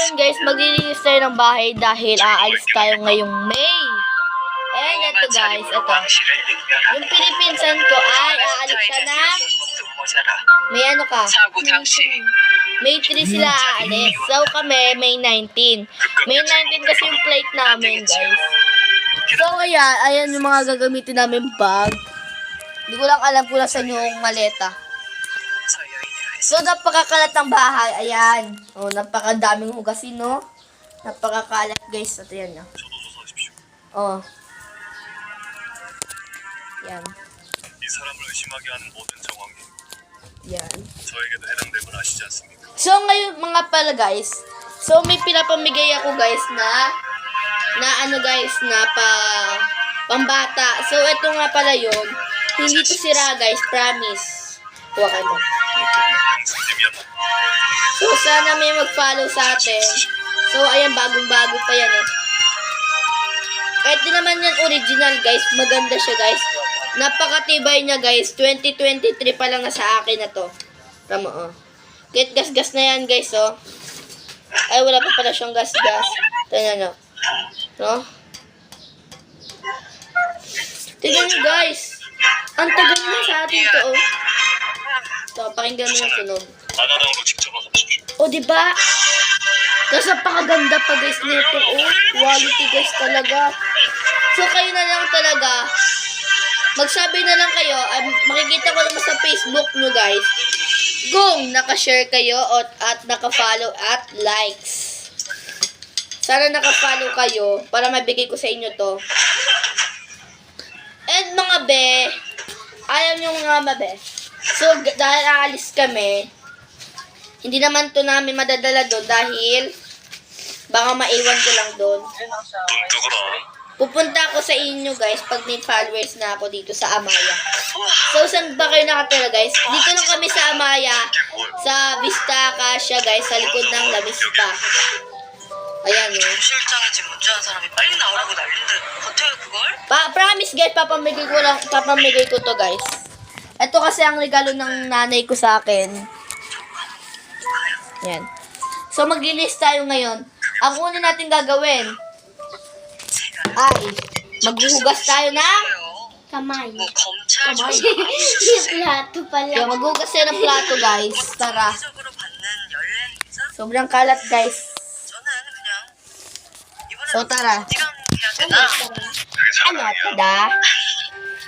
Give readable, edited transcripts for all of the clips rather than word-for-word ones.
ngayon guys, maglilinis tayo ng bahay dahil aalis tayo ngayong May. And ito guys, ito. Yung pinipinsan ko ay aalis ka na. May ano ka? May 3 sila aalis. So kami, May 19. May 19 kasi yung flight namin guys. So ayan yung mga gagamitin namin bag. Hindi ko lang alam kung nasa yung maleta. So, napakakalat ng bahay. Ayan. O, napakadaming hugasin, no? Napakakalat, guys. Ito yan, no? O. Yan. Yan. So, ngayon, mga pala, guys. So, may pinapamigay ako, guys, na pambata. So, ito nga pala yun. Hindi to sira, guys. Promise. Huwag kayo mo. So, sana may mag-follow sa atin. So, ayan, bagong-bago pa yan, eh. Kahit di naman yan original, guys. Maganda siya, guys. Napakatibay niya, guys. 2023 pa lang na sa akin na to. Tama, oh. Kahit gas-gas na yan, guys, oh. Ay, wala pa pala siyang gas-gas. Tignan nyo. No? Tignan nyo, guys. Ang tagal na sa atin to, oh. So, pakinggan mo yung tunog. O, diba? Tapos napakaganda pa guys nito. Oh, quality guys talaga. So, kayo na lang talaga. Magsabi na lang kayo. Makikita ko naman sa Facebook nyo guys. Kung nakashare kayo at nakafollow at likes. Sana nakafollow kayo para mabigay ko sa inyo to. And mga be, ayaw nyo nga mabe. So, dahil aalis kami, hindi naman to namin madadala doon dahil baka maiwan ko lang doon. Pupunta ako sa inyo guys pag may followers na ako dito sa Amaya. So, saan ba kayo nakatira guys? Dito lang kami sa Amaya, sa Vista Acacia guys, sa likod ng La Vista. Ayan o. Promise guys, papamigay ko to guys. Ito kasi ang regalo ng nanay ko sa akin. Yan. So, maglilis tayo ngayon. Ang una natin gagawin ay maghuhugas tayo ng kamay. Kamay. Plato pala. Kaya maghuhugas tayo ng plato, guys. Tara. Sobrang kalat, guys. So, tara. Ano, tada?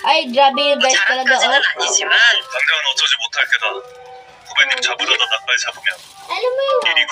Ay, grabe guys talaga, oh. 당장은 어쩌지 못할 게다. 후배님 잡으려다 낙발 잡으면 Alam mo yun. 일이